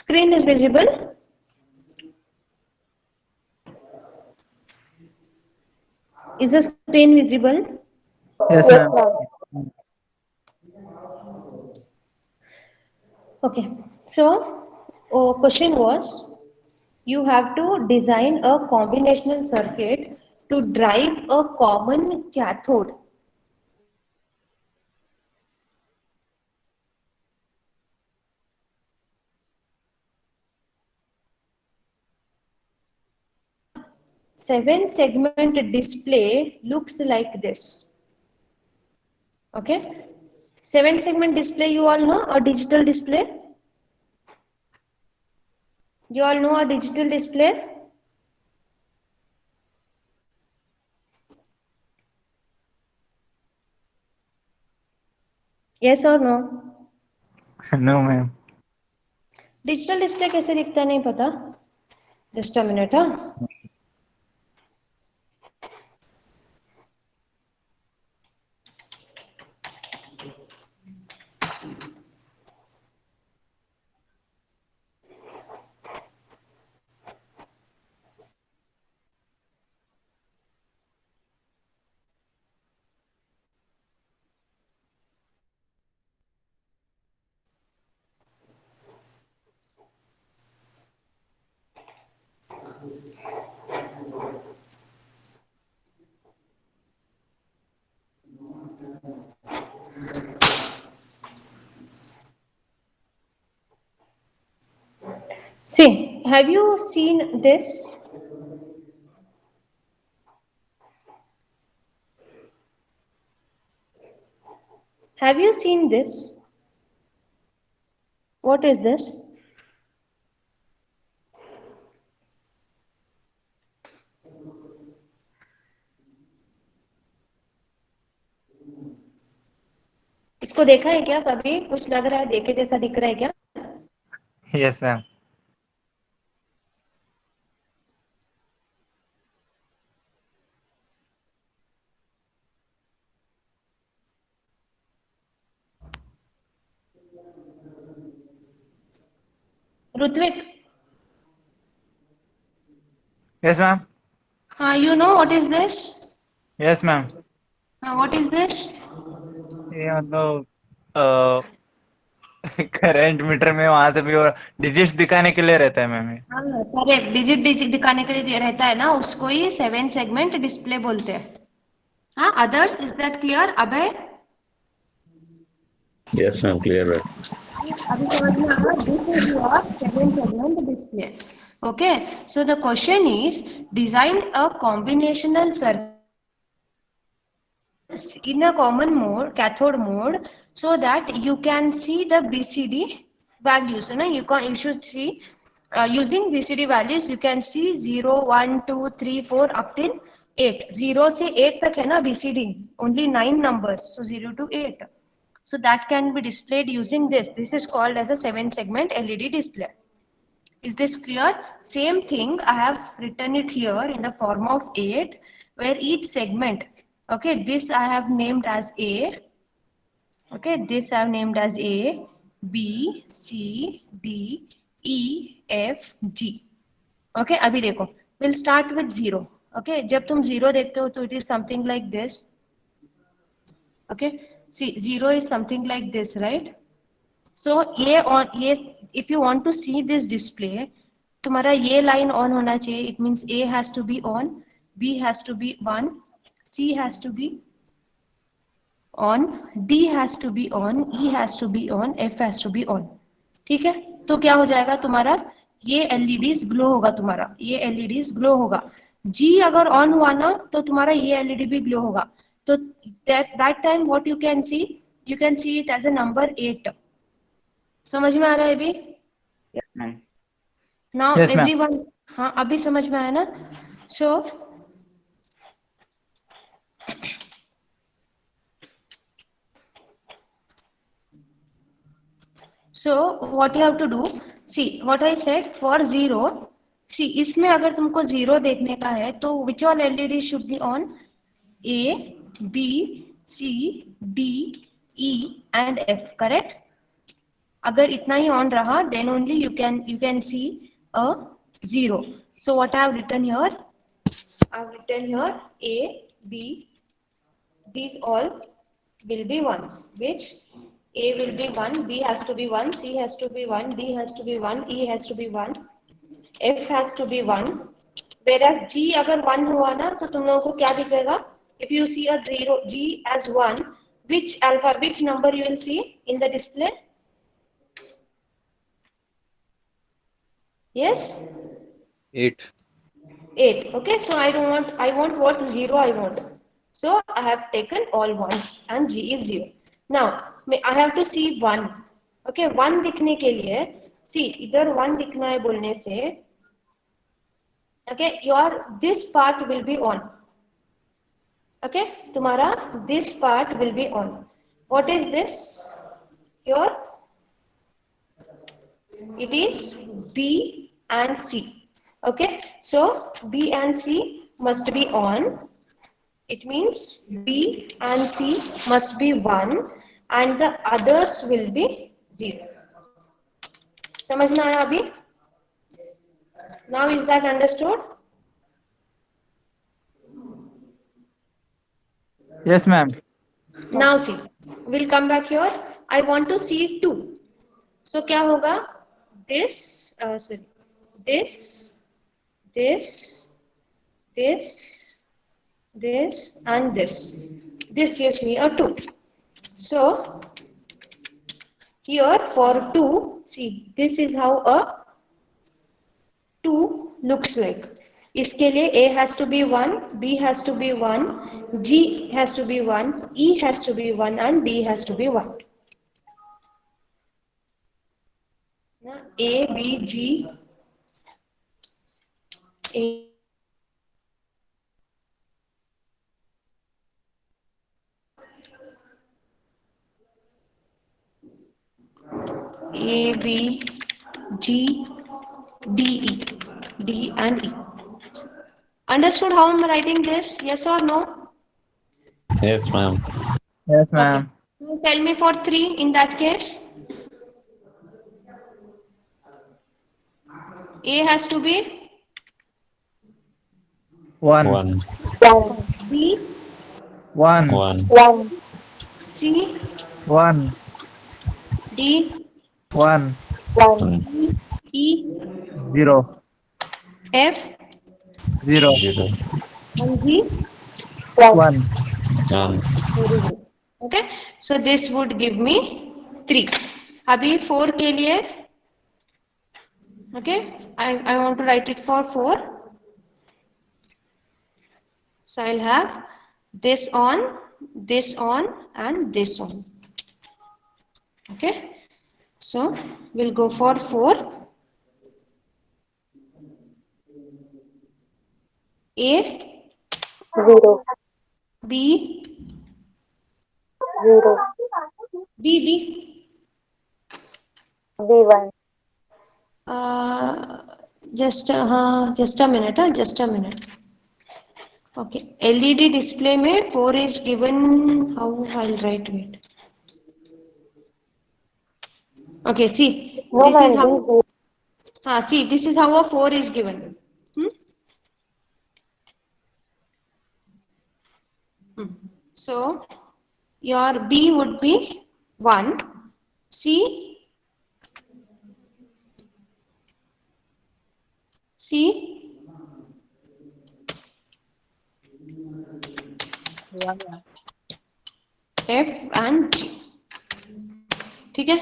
Screen is visible. Is the screen visible? Yes, Yes, ma'am. ma'am. Okay. So, question was, you have to design a combinational circuit to drive a common cathode. Seven segment display looks like this. Okay. Seven segment display, you all know, a digital display. You all know a digital display? Yes or no? No, ma'am. Digital display कैसे दिखता है नहीं पता. Just a minute. हाँ, see, have you seen this? Have you seen this? What is this? इसको देखा है क्या कभी? कुछ लग रहा है देखे जैसा दिख रहा है क्या? Yes, ma'am. Ritwik, Yes, ma'am. you know what is this? Yes, ma'am. What is this? ये मतलब करंट मीटर में वहां से भी और डिजिट्स दिखाने के लिए रहता है मैम ये. करेक्ट. डिजिट डिजिट दिखाने के लिए रहता है ना, उसको ही सेवन सेगमेंट डिस्प्ले बोलते हैं. हाँ, others, is that clear? Abhay, Yes, ma'am. Clear, ma'am. अभी समझ में आ रहा? This is your seven segment display. Okay, so the question is, design a combinational circuit in a common mode, cathode mode, so that you can see the BCD values. You should see using BCD values. You can see 0, 1, 2, 3, 4 up till 8. 0 से 8 तक है ना BCD. Only 9 numbers, so 0 to 8. So that can be displayed using this. This is called as a 7 segment LED display. Is this clear? Same thing, I have written it here in the form of 8, where each segment, okay, this I have named as A, okay, this I have named as A, B, C, D, E, F, G. Okay, अभी देखो, we'll start with 0. Okay, जब तुम 0 देखते हो तो it is something like this. Okay, see, 0 is something like this, right? So ये if you want to see this display, तुम्हारा ये line on होना चाहिए. It means A has to be on, B has to be on, C has to be on, D has to be on, E has to be on, F has to be on. ठीक है, तो क्या हो जाएगा तुम्हारा, ये LEDs glow होगा, तुम्हारा ये LEDs ग्लो होगा. G अगर ऑन हुआ ना तो तुम्हारा ये LED भी ग्लो होगा. तो that time what you can see it as a number 8. समझ में आ रहा है अभी? Yes, ma'am. Now Yes, ma'am. Everyone, हाँ अभी समझ में आया ना? So what you have to do, see what I said for 0. See, इसमें अगर तुमको 0 देखने का है तो which all LED should be on? A, B, C, D, E and F. Correct? अगर इतना ही ऑन रहा, then only you can see a 0. So what I have written here, I have written here A, B, these all will be ones, which A will be 1, B has to be 1, C has to be 1, D has to be 1, E has to be 1, F has to be 1. Whereas G अगर 1 हुआ ना तो तुम लोगों को क्या दिखेगा? If you see a 0, G as 1, which number you will see in the display? Yes? 8. 8. Okay, so I want what 0 I want. So I have taken all ones and G is 0. Now I have to see 1. Okay, 1 दिखने के लिए, see इधर 1 दिखना है बोलने से, okay, this part will be on. Okay, तुम्हारा this part will be on. What is this? Your, it is B and C. Okay, so B and C must be on. It means B and C must be 1 and the others will be 0. समझ में आया अभी? Now is that understood? Yes, ma'am. Now see, we'll come back here. I want to see 2. So क्या होगा? This, sorry, this, and this. This gives me a 2. So here for 2, see, this is how a 2 looks like. इसके लिए A has to be 1, B has to be 1, G has to be 1, E has to be 1 and D has to be 1. A, B, G, A, A, B, G, D, E, D and E. Understood how I'm writing this? Yes or no? Yes, ma'am. Yes, Okay. ma'am. Now tell me for 3 in that case. A has to be 1, 1. B, 1, 1. C, 1, D, 1, 1. E, 0, F 0, 0. and G. 1. 1. Very good. Okay, so this would give me 3. अभी 4 के लिए, okay, I want to write it for 4. So I'll have this on, and this on. Okay, so we'll go for 4. A, 0, B, 0, B, B. B1, Just a minute, just a minute. Okay, LED display में 4 is given. How I'll write it? Okay, see, no this ma'am, is how. B0, See, this is how a 4 is given. So your B would be 1, C, F and G. ठीक है?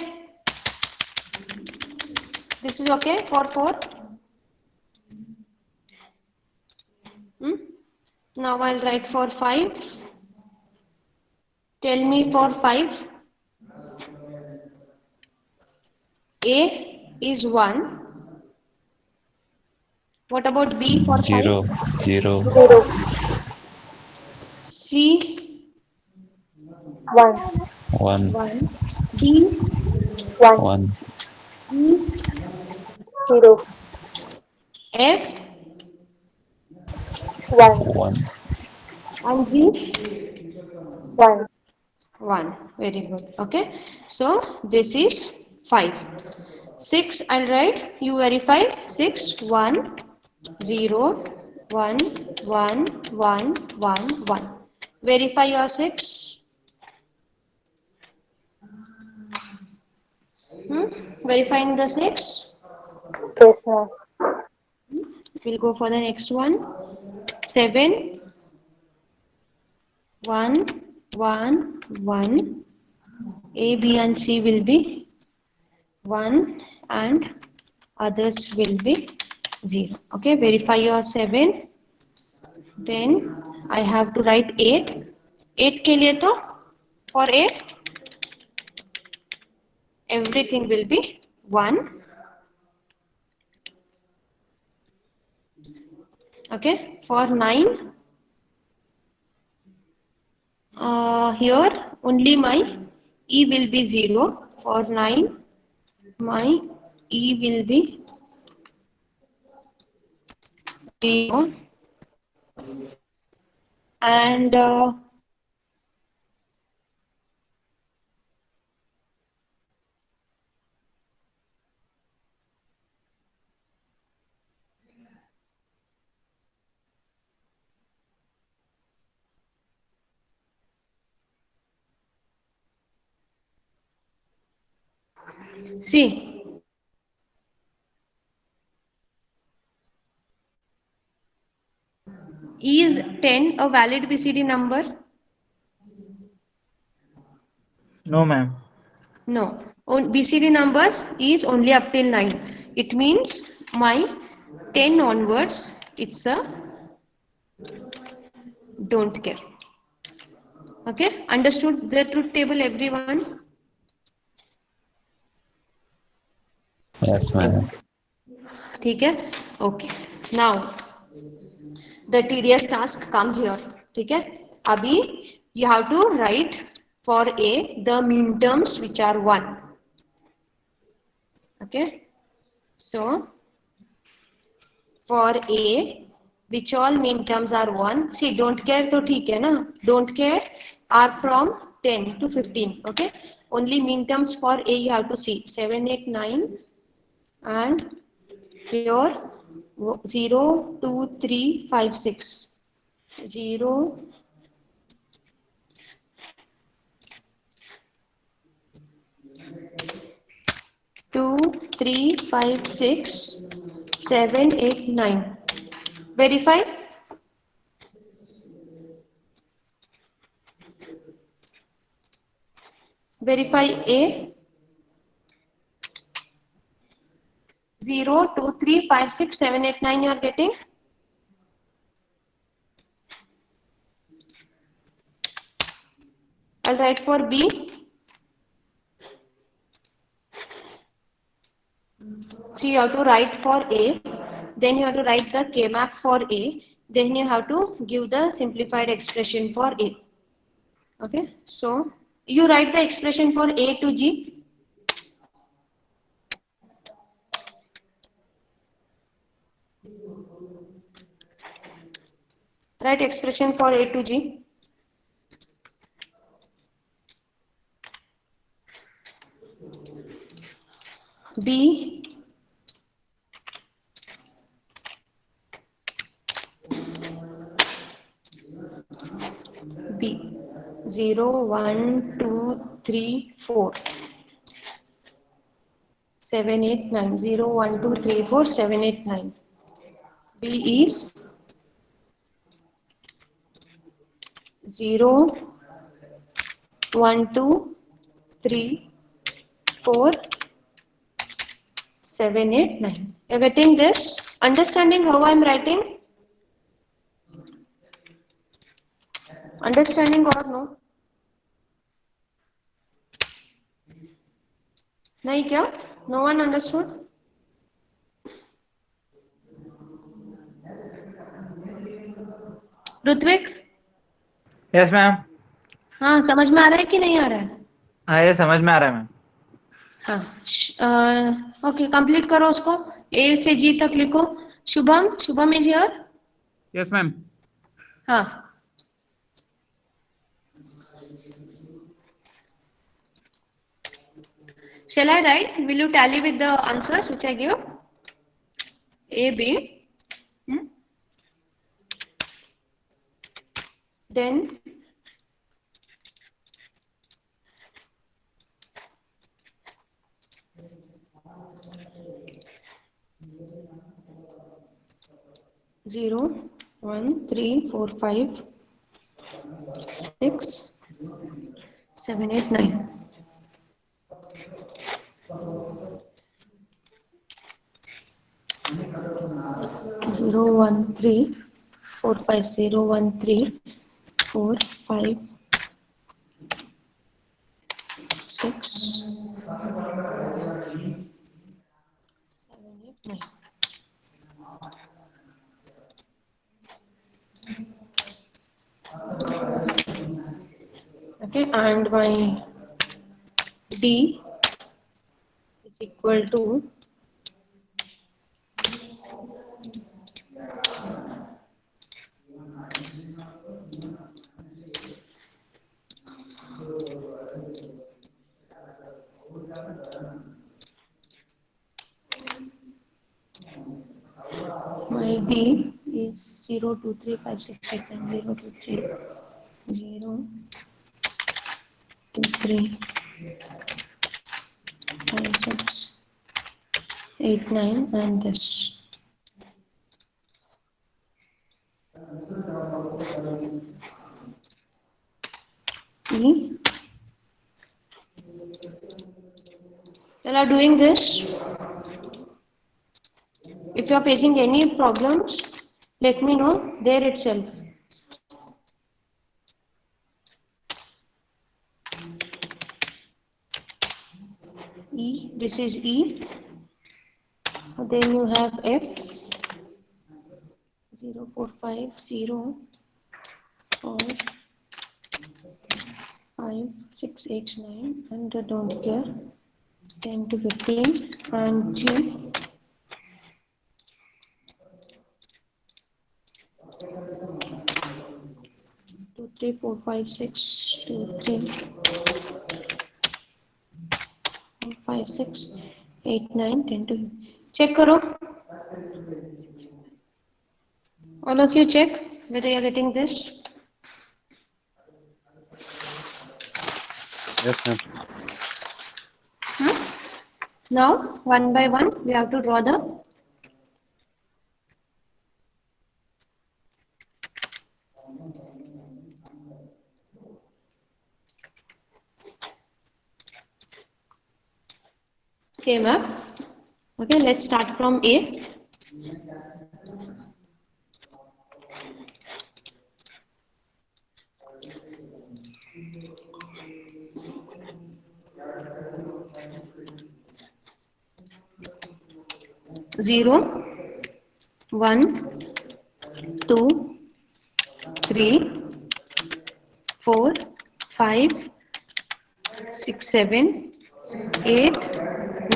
This is okay for 4. Now I'll write for 5. Tell me for 5. A is 1. What about B for 5? 0. 0. 0, C, 1, 1. 1. D, 1, 1. E, 0, F 1, 1. and G. 1, 1. Very good. Okay, so this is 5. 6, I'll write, you verify. 6, 1, 0, 1, 1, 1, 1, 1. Verify your 6. Verifying the 6. Yes, ma'am. We'll go for the next one. 7, 1, 1, 1. A, B and C will be 1 and others will be 0. Okay, verify your 7. Then I have to write 8. 8 के लिए तो for 8 everything will be 1. Okay, for 9 here only my E will be 0. For 9 my E will be 0 and see, is 10 a valid BCD number? No, ma'am. No. BCD numbers is only up till 9. It means my 10 onwards, it's a don't care. Okay, understood the truth table, everyone? Yes, ma'am. ठीक है? Okay. Now the tedious task comes here. ठीक है? अभी you have to write for A the mean terms which are 1. Okay. So for A which all mean terms are 1. See, don't care तो ठीक है ना? Don't care are from 10 to 15. Okay. Only mean terms for A you have to see 7, 8, 9 and here 0, 2, 3, 5, 6. 0, 2, 3, 5, 6, 7, 8, 9. Verify. Verify A. 0, 2, 3, 5, 6, 7, 8, 9 you are getting. I'll write for B. So you have to write for A. Then you have to write the K-map for A. Then you have to give the simplified expression for A. Okay. So you write the expression for A to G. Write expression for A to G. B B 0, 1, 2, 3, 4, 7, 8, 9. 0, 1, 2, 3, 4, 7, 8, 9. B is 0, 1, 2, 3, 4, 7, 8, 9. You're getting this? Understanding how I'm writing? Understanding or no? नहीं क्या? No one understood? Ritwik? Yes, ma'am. हाँ, समझ में आ रहा है कि नहीं आ रहा है? हाँ, ये समझ में आ रहा है मैम. हाँ, ओके, कंप्लीट करो उसको. ए से जी तक लिखो. Shubham is here. Yes ma'am. हाँ, Shall I write? Will you tally with the answers which I give? A, B. Then 0, 1, 3, 4, 5, 6, 7, 8, 9. Zero, 1, 3, 4, 5, 0, 1, 3, 4, 5, 6, 7, 8, 9. Okay, and my D is equal to my D is 0, 2, 3, 5, 6, 8, 9, 0, 2, 3, 0, 2, 3, 5, 6, 8, 9, and this. E. While are doing this, if you are facing any problems, let me know there itself. E, this is E. Then you have F, 0, 4, 5, 0, 4, 5, 6, 8, 9, and don't care, 10 to 15, and G, 2, 3, 4, 5, 6, 2, 3, 4, 5, 6, 8, 9, 10 to check karo. All of you check whether you are getting this. Yes, ma'am. Now, one by one, we have to draw the K-map. Okay, let's start from A. Zero, 1, 2, 3, 4, 5, 6, 7, 8,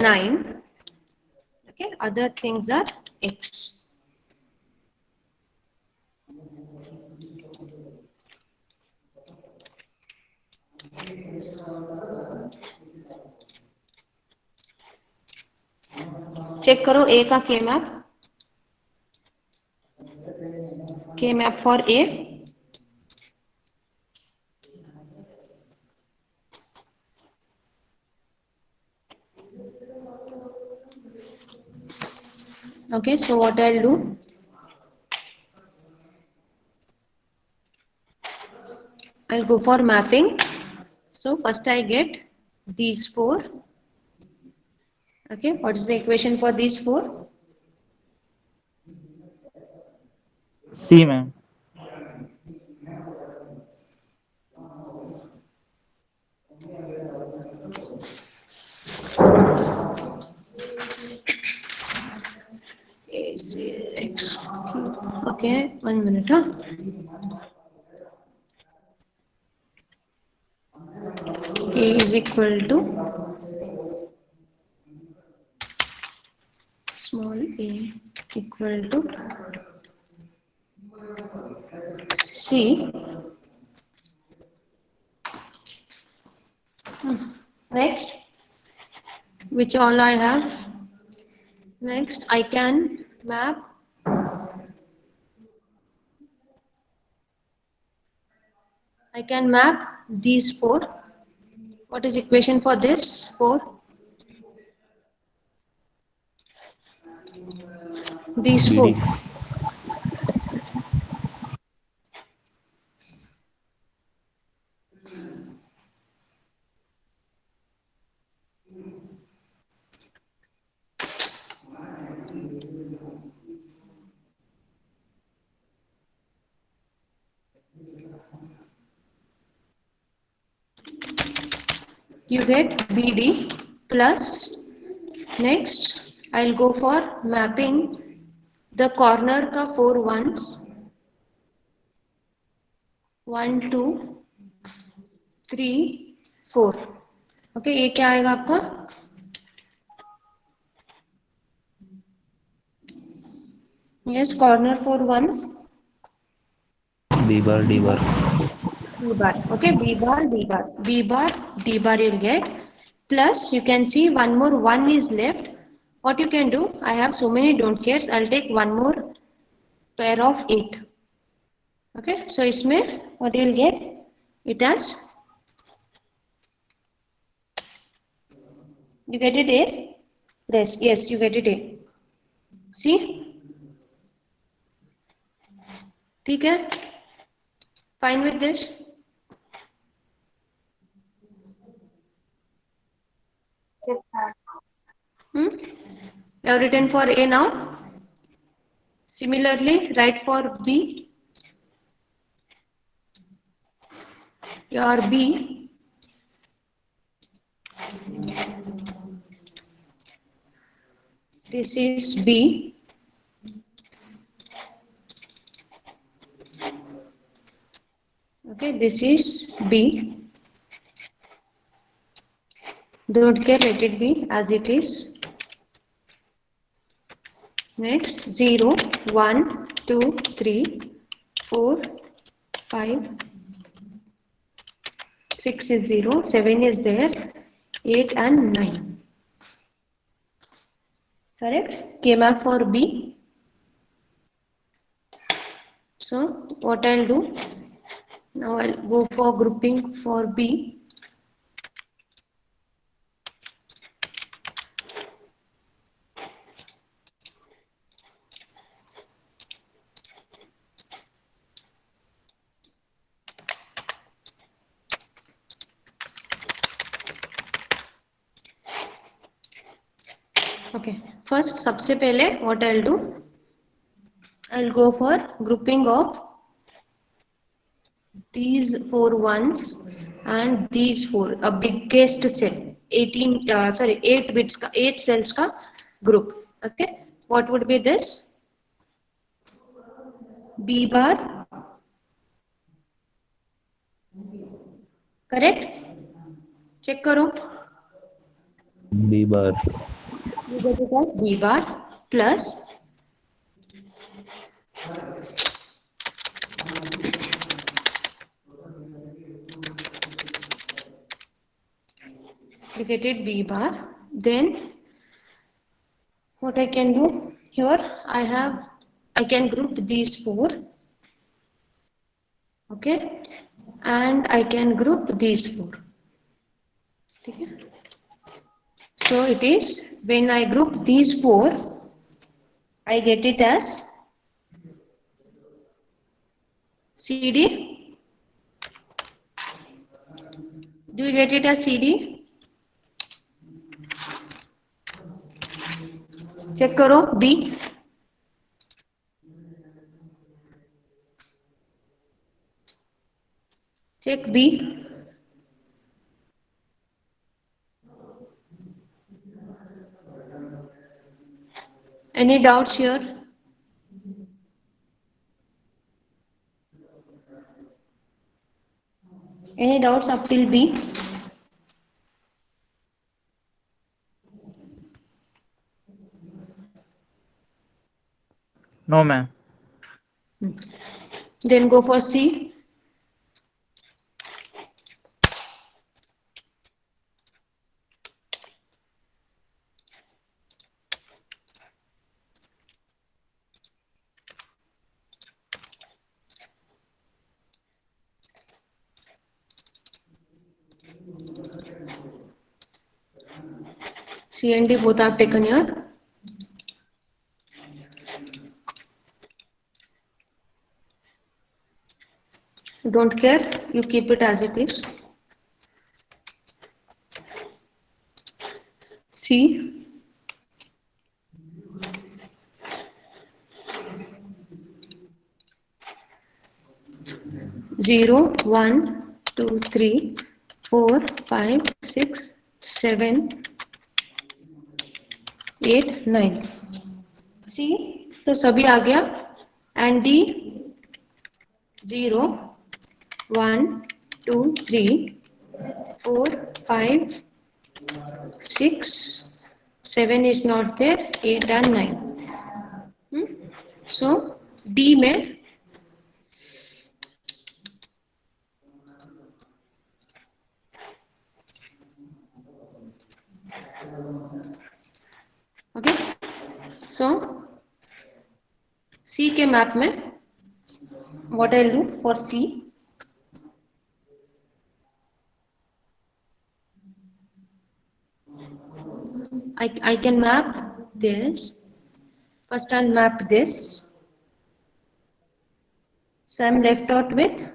9. Okay, other things are X. Check करो A का K map. K map for A. Okay, so what I'll do, I'll go for mapping. So first I get these four. Okay, what is the equation for these four? C, ma'am. A, C, X, Q. Okay, 1 minute. Huh? A is equal to small a equal to C. Next, which all I have. Next, I can map these four. What is equation for this? 4. These four. BD. You get BD plus, next I'll go for mapping the corner का 4 ones, 1 2 3 4. Okay, ये क्या आएगा आपका? Yes, corner 4 ones, B bar, D bar. B bar. Okay, B bar, D bar, B bar, D bar you'll get. Plus, you can see one more 1 is left. What you can do, I have so many don't cares, I'll take one more pair of 8. Okay, so इसमें what you'll get, it has, you get it A? Yes, you get it A. See? ठीक है? Fine with this? Yes, ma'am. You have written for A now. Similarly, write for B. Your B. This is B. Okay, this is B. Don't care, let it be as it is. Next, 0, 1, 2, 3, 4, 5, 6 is 0, 7 is there, 8 and 9. Correct? K-map for B. So, what I'll do, now I'll go for grouping for B. Okay, first सबसे पहले what I'll do, I'll go for grouping of these 4 ones and these 4, a biggest cell, 8 bits का, 8 cells का group. Okay, what would be this? B bar, correct? Check करो. B bar. You get it as B bar plus you get it B bar. Then what I can do here, I can group these 4. Okay, and I can group these 4. Okay. So it is, when I group these 4, I get it as CD. Do you get it as CD? Check करो B. Check B. Any doubts here? Any doubts up till B? No, ma'am. Then go for C. C and D both I've taken here. Don't care, you keep it as it is. C. 0, 1, 2, 3, 4, 5, 6, 7, 8, 9. C तो सभी आ गया. And D 0, 1, 2, 3, 4, 5, 6, 7 is not there, 8 and 9. So D में okay. सो C के map में what I'll do for C, I can map this. First I'll map this. So I'm left out with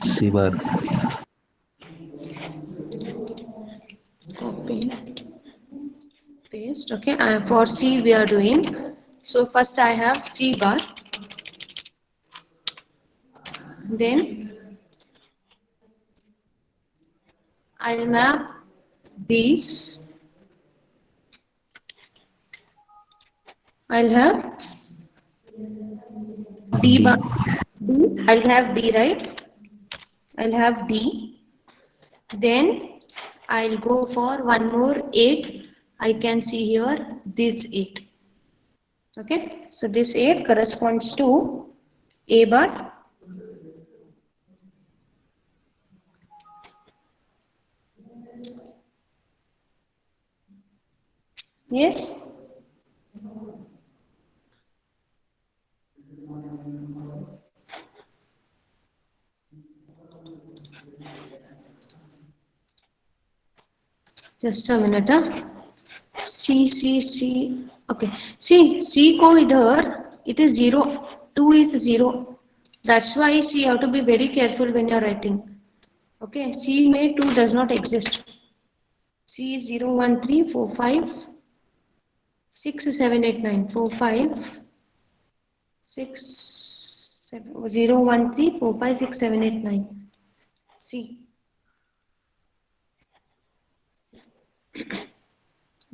C bar. copy, paste. Okay, for C we are doing. So first I have C bar. Then I'll map these. I'll have D bar. D. I'll have D, right? I'll have D. Then I'll go for one more 8. I can see here this 8. Okay, so this 8 corresponds to A bar. Yes. Just a minute. C. Okay. See, C को इधर it is 0. 2 is 0. That's why C you have to be very careful when you are writing. Okay. C में 2 does not exist. C is 0, 1, 3, 4, 5, 6, 7, 8, 9. 4, 5, 6, 7, 0, 1, 3, 4, 5, 6, 7, 8, 9. C.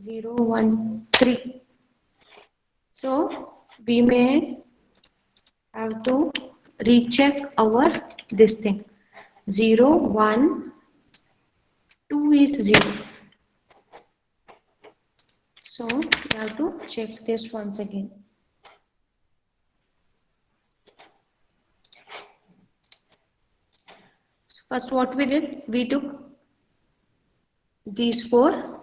0, 1, 3. So we may have to recheck our this thing. 0, 1, 2 is 0. So we have to check this once again. So first what we did, we took these 4.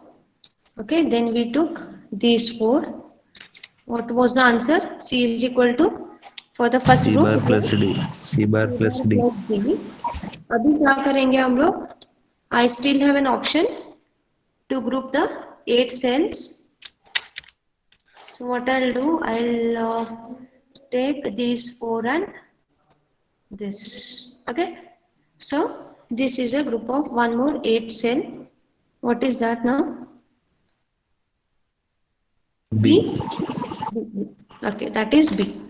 Okay, then we took these 4. What was the answer? C is equal to, for the first C group, bar plus D. C bar plus D. अभी क्या करेंगे हम लोग? I still have an option to group the 8 cells. So what I'll do, I'll take these 4 and this. Okay. So this is a group of one more 8 cell. What is that now? B. Okay, that is B.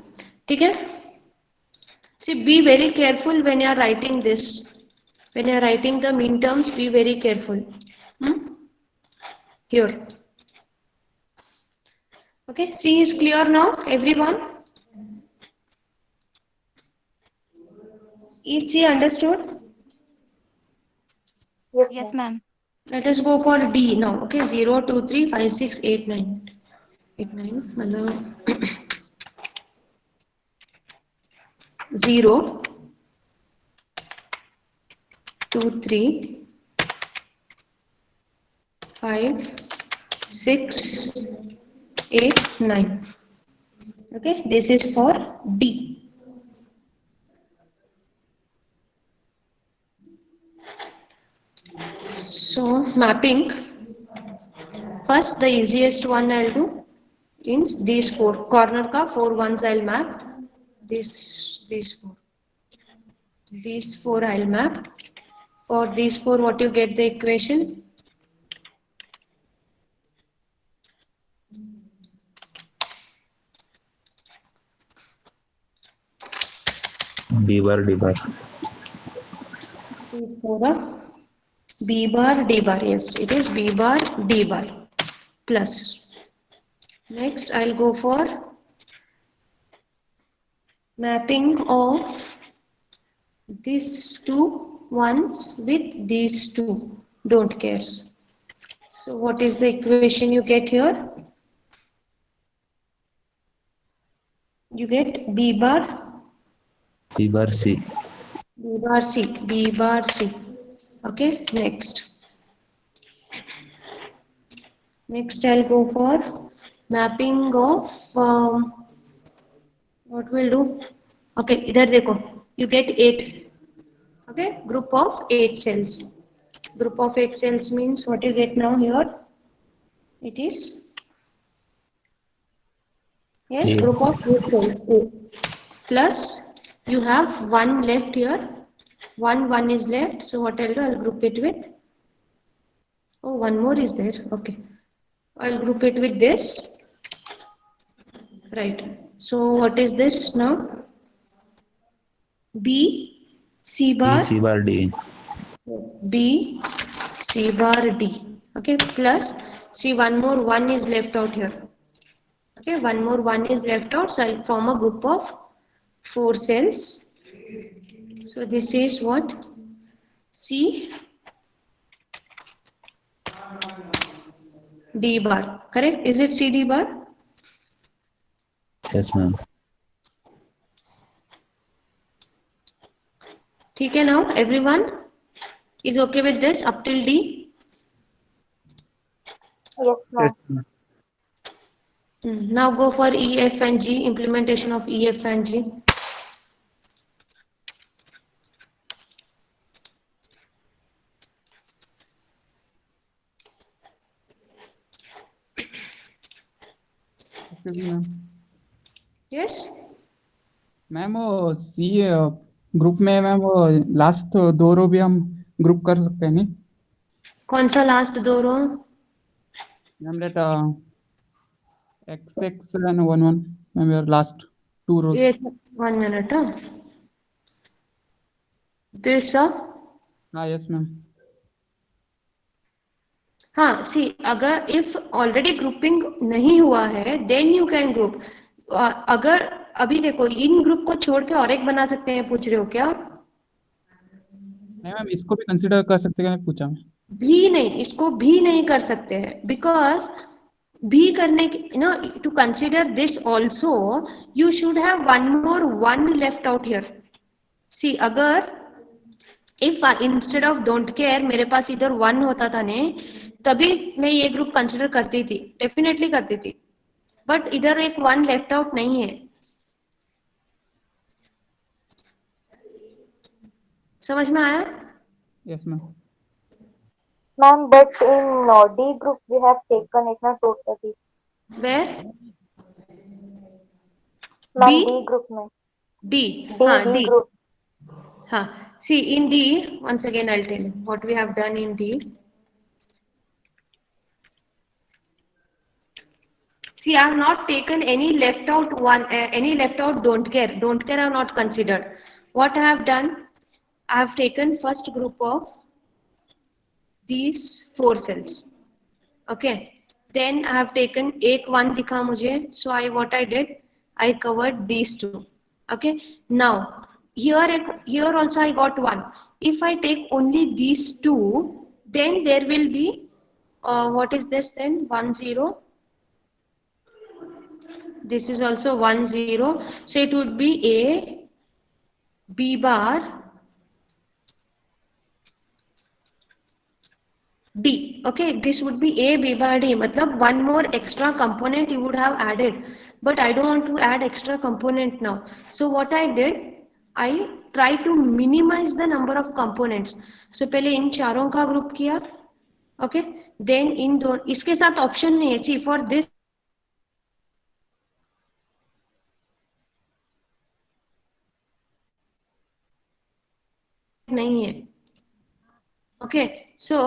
Okay. See, be very careful when you are writing this. When you are writing the mean terms, be very careful. Here. Okay, C is clear now, everyone? Is C understood? Yes, ma'am. Let us go for D now. Okay, 0, 2, 3, 5, 6, 8, 9. 8, 9. 0, 2, 3, 5, 6, 8, 9. Okay, this is for D. So mapping, first the easiest one I'll do is these four corner ka 4 ones I'll map. These four I'll map. For these four, what you get the equation? B bar D bar. These four are B bar D bar. Yes, it is B bar D bar plus. Next, I'll go for mapping of these two ones with these two don't cares. So what is the equation you get here? You get B bar B bar C. B bar C. B bar C. Okay, next. Next, I'll go for mapping of what we'll do. Okay, इधर देखो. You get 8. Okay, group of 8 cells. Group of 8 cells means what you get now here? It is yes, A. group of 8 cells. A. Plus you have one left here. One is left. So what I'll do? I'll group it with. Oh, one more is there. Okay. I'll group it with this. Right. So what is this now? B C bar. B C bar D. B C bar D. Okay. Plus see one more one is left out here. Okay. One more one is left out. So I'll form a group of 4 cells. So this is what? C D bar. Correct? Is it C D bar? Yes, ma'am. ठीक है now everyone is okay with this up till D? Yes, ma'am. Now go for E, F and G, implementation of E, F and G. Ma'am Yes? Ma'am वो सी group में ma'am वो last 2 रो भी हम group कर सकते हैं नहीं कौन सा लास्ट दो row? Ma'am let XX and 11 ma'am your last 2 rows. 1 minute. This हाँ यस मैम. हाँ सी अगर इफ ऑलरेडी ग्रुपिंग नहीं हुआ है देन यू कैन ग्रुप. अगर अभी देखो इन ग्रुप को छोड़ के और एक बना सकते हैं पूछ रहे हो क्या? नहीं मैम इसको भी कंसीडर कर सकते हैं पूछा मैं. भी नहीं, इसको भी नहीं कर सकते हैं बिकॉज भी करने की no to consider this also you should have one more one left out here. See अगर if instead of don't care मेरे पास इधर 1 होता था ने तभी मैं ये ग्रुप कंसीडर करती थी, डेफिनेटली करती थी. बट इधर एक 1 लेफ्ट आउट नहीं है. समझ में आया? Yes ma'am. Ma'am, but in D group we have taken it not totally. Where? Ma'am, B? D group में. D. D, हाँ D D. group. हाँ. See in D, once again I'll tell you what we have done in D. See, I have not taken any left out one, any left out don't care. Don't care I have not considered. What I have done, I have taken first group of these 4 cells. Okay. Then I have taken एक 1 दिखा मुझे. So what I did, I covered these 2. Okay. Now here also I got 1. If I take only these 2, then there will be what is this then? 1 0. This is also 1 0. So it would be A B bar D. Okay, this would be A B bar D. मतलब one more extra component you would have added, but I don't want to add extra component now. So what I did, I try to minimize the number of components. So पहले इन चारों का group किया, okay then in दो इसके साथ option नहीं है सी for this नहीं है okay so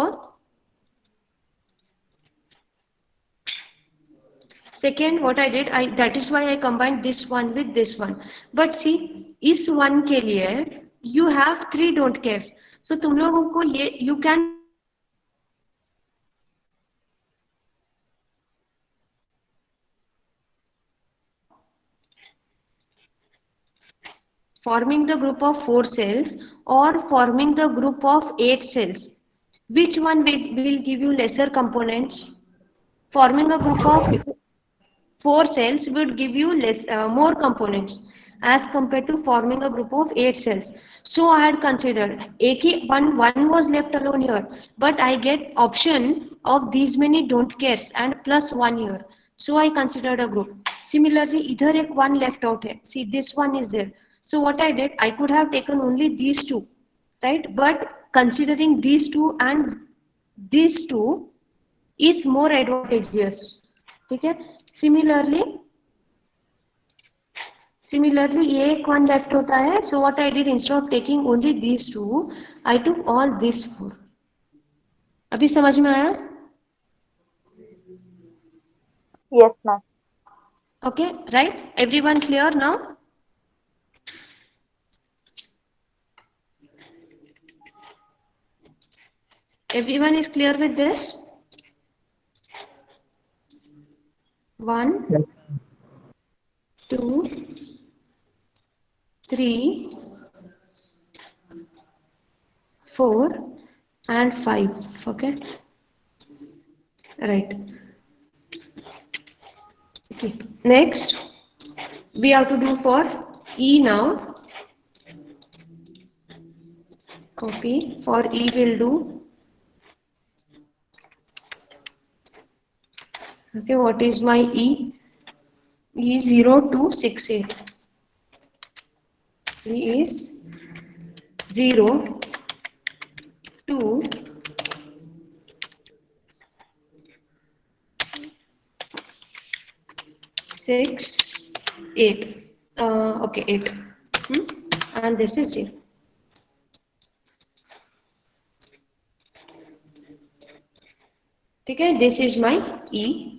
second what I did that is why I combined this one with this one but see इस one के लिए you have 3 don't cares so तुम लोगों को ये you can forming the group of 4 cells or forming the group of 8 cells which one will give you lesser components forming a group of 4 cells would give you more components as compared to forming a group of 8 cells. So I had considered one was left alone here, but I get option of these many don't cares and plus one here. So I considered a group. Similarly, either ek one left out hai. See, this one is there. So what I did, I could have taken only these two, right? But considering these two and these two is more advantageous. ठीक है Similarly, ये एक one left होता है. So what I did instead of taking only these two, I took all these 4. अभी समझ में आया? Yes, ma'am. Okay, right? Everyone clear now? Everyone is clear with this? 1, 2, 3, 4 and 5. Okay, right. Okay, next we have to do for E now. Copy for E will do. Okay, what is my E? E is 0268. E is 0, 2, 6, 8. Okay, 8. And this is 0. Okay, this is my E.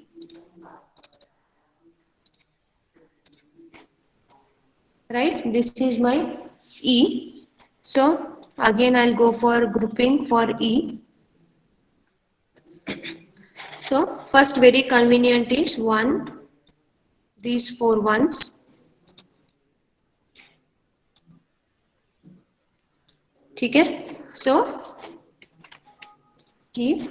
Right, this is my E. So again I'll go for grouping for E. So first very convenient is 1, these 4 ones. ठीक है, so keep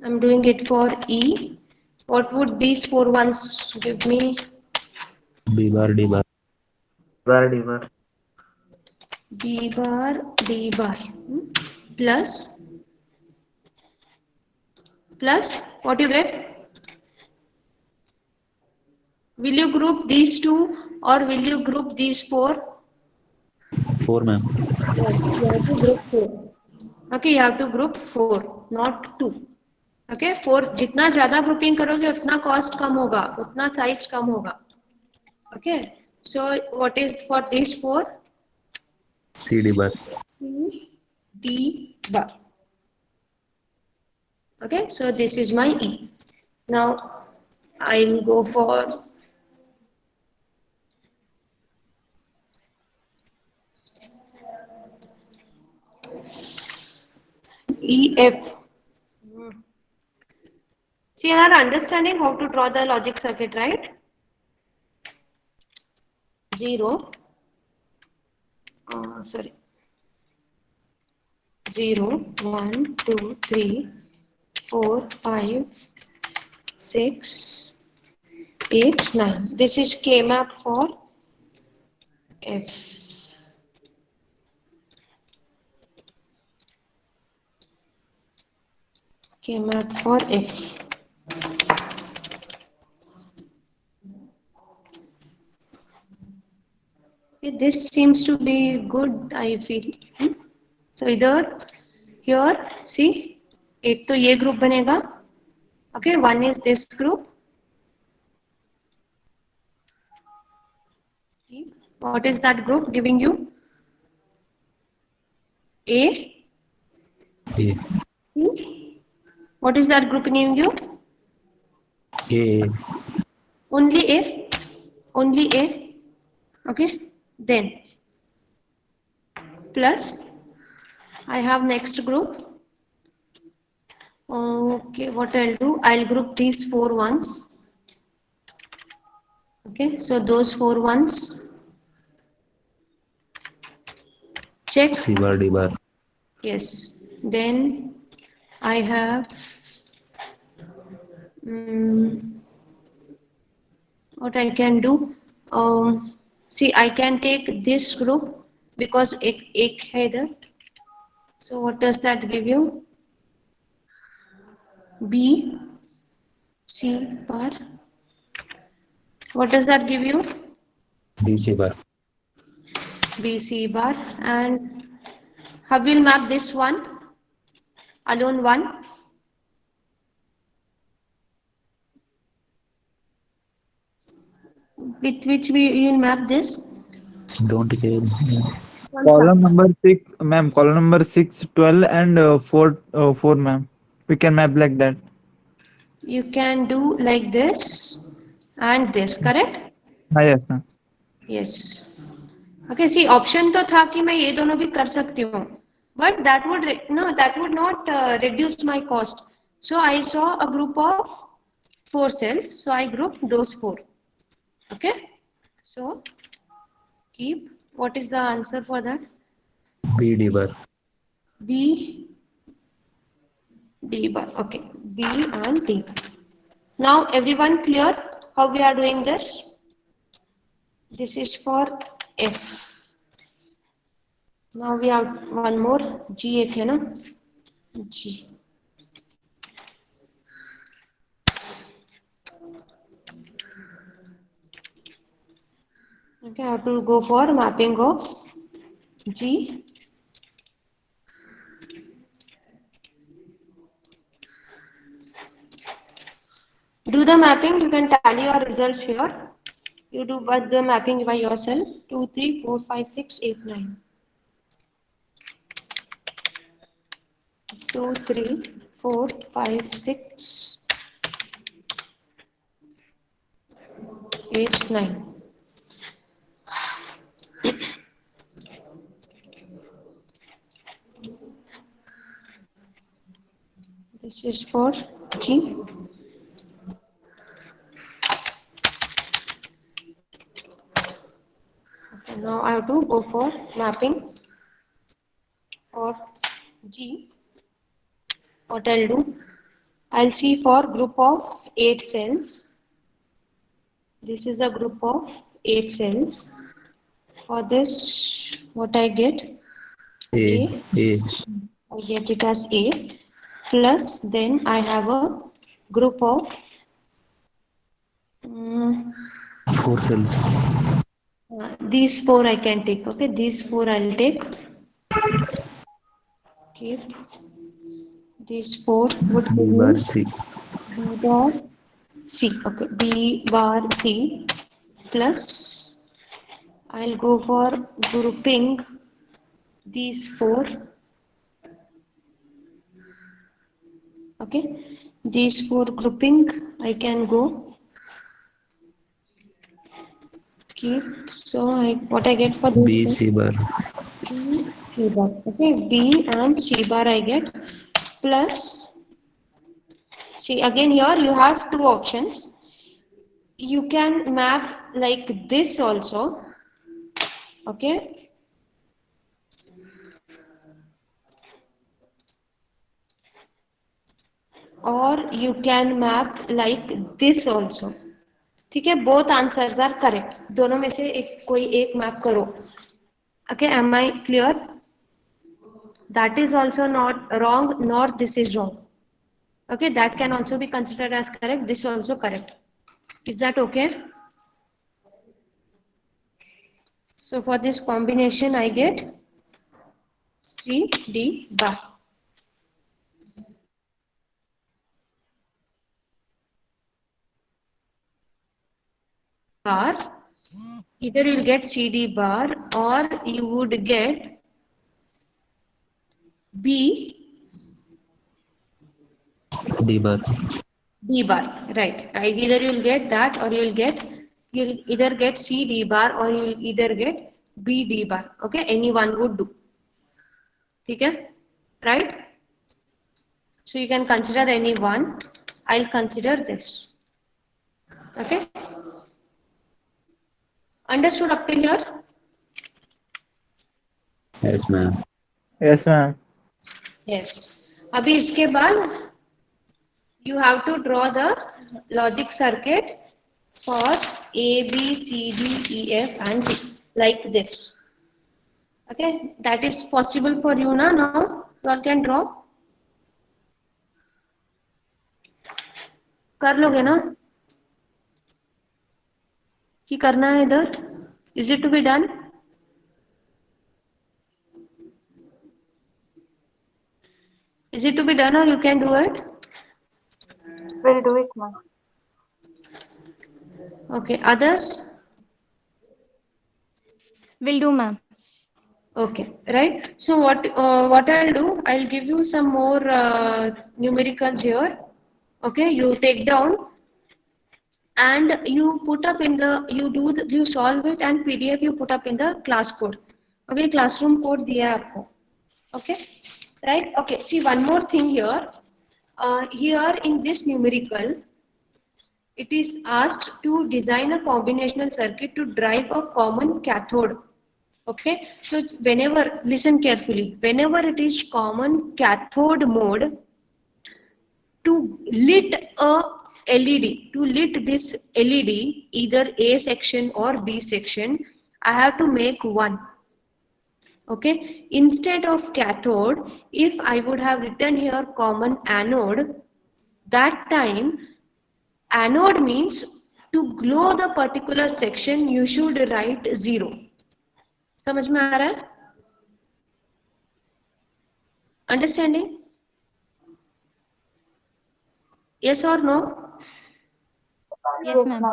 I'm doing it for E. What would these 4 ones give me? B bar D bar. D bar. B bar D bar plus what you get? Will you group these 2 or will you group these 4? 4, ma'am. Yes, you have to group 4. Okay, you have to group 4, not 2. Okay, 4 जितना ज़्यादा grouping करोगे उतना cost कम होगा, उतना size कम होगा. Okay, so what is for these 4? C D bar. C, D bar. Okay, so this is my E. Now I'll go for EF. See, you are understanding how to draw the logic circuit, right? 0, 1, 2, 3, 4, 5, 6, 8, 9. This is K map for F. K map for F. this seems to be good, I feel. So either here, see, एक तो ये group बनेगा. Okay, one is this group. What is that group giving you? A. A. See, what is that group giving you? A. Only A. Only A. Okay. Then plus I have next group. Okay, what I'll do? I'll group these 4 ones. Okay, so those 4 ones. Check. C bar D bar. Yes. Then I have what I can do. See, I can take this group because ek hai idhar. So what does that give you? B, C bar. What does that give you? BC bar. BC bar. And how will map this one? Alone one. With which we will map this? Don't care. Column number 6, ma'am. Column number 6, 12, and 4, ma'am. We can map like that. You can do like this and this, correct? Yes, ma'am. Yes. Okay, see, option तो था कि मैं ये दोनों भी कर सकती हूँ, but that would not reduce my cost. So I saw a group of 4 cells, so I grouped those 4. Okay, so keep. What is the answer for that? B D bar. B, D bar. Okay, B and D. Now everyone clear how we are doing this? This is for F. Now we have one more G एक है ना? G. Okay, I have to go for mapping of G. Do the mapping, you can tally your results here. You do but the mapping by yourself. 2, 3, 4, 5, 6, 8, 9. 2, 3, 4, 5, 6, 8, 9. This is for G. Okay, now I have to go for mapping for G. What I'll do, I'll see for group of 8 cells. This is a group of 8 cells. For this, what I get? A. I get it as A. Plus, then I have a group of 4 cells. these 4 I can take. Okay, these 4 I'll take. Keep. These 4 would B give bar me C. B bar C. Okay, B bar C plus I'll go for grouping these 4. Okay, these 4 grouping I can go. Keep. So what I get for this? B C bar. B, C bar. Okay, B and C bar I get plus. See, again here you have 2 options. You can map like this also. Okay. Or you can map like this also. ठीक है, both answers are correct. दोनों में से कोई एक map करो. Okay, am I clear? That is also not wrong, nor this is wrong. Okay, that can also be considered as correct. This also correct. Is that okay? So for this combination, I get C, D bar. Bar. Either you'll get CD bar or you would get B D bar. D bar, right? Either you'll get that or you'll either get C D bar or you'll either get B D bar. Okay, any one would do. Okay, right? So you can consider any one. I'll consider this. Okay, understood up till here? Yes, ma'am. Yes, ma'am. Yes. अभी इसके बाद you have to draw the logic circuit for A, B, C, D, E, F and G like this. Okay, that is possible for you now. Now you all can draw. कर लोगे ना? कि करना है इधर? Is it to be done? Is it to be done or you can do it? We'll do it, ma'am. Okay, others? Will do, ma'am. Okay, right. So what I'll do, I'll give you some more numericals here. Okay, you take down and you put up in the you solve it and PDF you put up in the class code. Okay, classroom code दिया है आपको. Okay, right. Okay, see one more thing here. Here in this numerical, it is asked to design a combinational circuit to drive a common cathode. Okay, so whenever, listen carefully, whenever it is common cathode mode, to lit a LED, to lit this LED, either A section or B section, I have to make one. Okay, instead of cathode, if I would have written here common anode, that time anode means to glow the particular section, you should write 0. समझ में आ रहा है? Understanding? Yes or no? Yes, ma'am.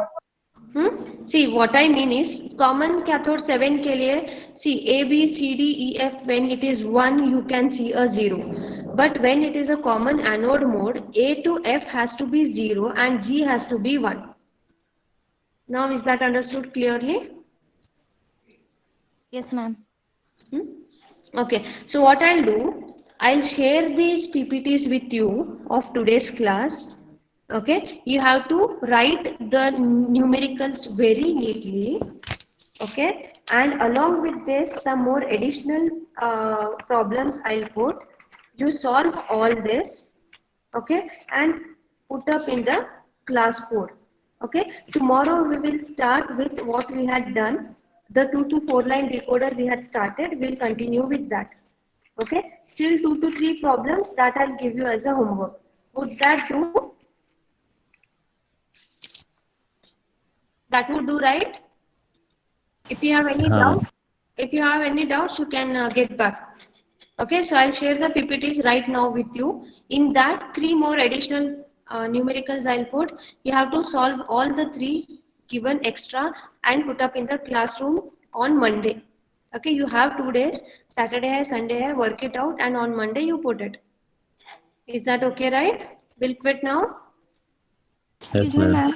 See, what I mean is common cathode 7 के लिए, see A, B, C, D, E, F, when it is 1, you can see a 0. But when it is a common anode mode, A to F has to be 0 and G has to be 1. Now, is that understood clearly? Yes, ma'am. Okay, so what I'll do, I'll share these PPTs with you of today's class. Okay, you have to write the numericals very neatly. Okay, and along with this, some more additional problems I'll put. You solve all this, okay, and put up in the class code. Okay, tomorrow we will start with what we had done. The 2 to 4 line decoder we had started, we'll continue with that. Okay, still 2 to 3 problems that I'll give you as a homework. Would that do? That would do, right? If you have any doubts, you can get back. Okay, so I'll share the PPTs right now with you. In that, 3 more additional numericals I'll put. You have to solve all the 3 given extra and put up in the classroom on Monday. Okay, you have 2 days, Saturday hai, Sunday hai, work it out, and on Monday you put it. Is that okay, right? We'll quit now. Yes, Excuse me, ma'am. ma'am.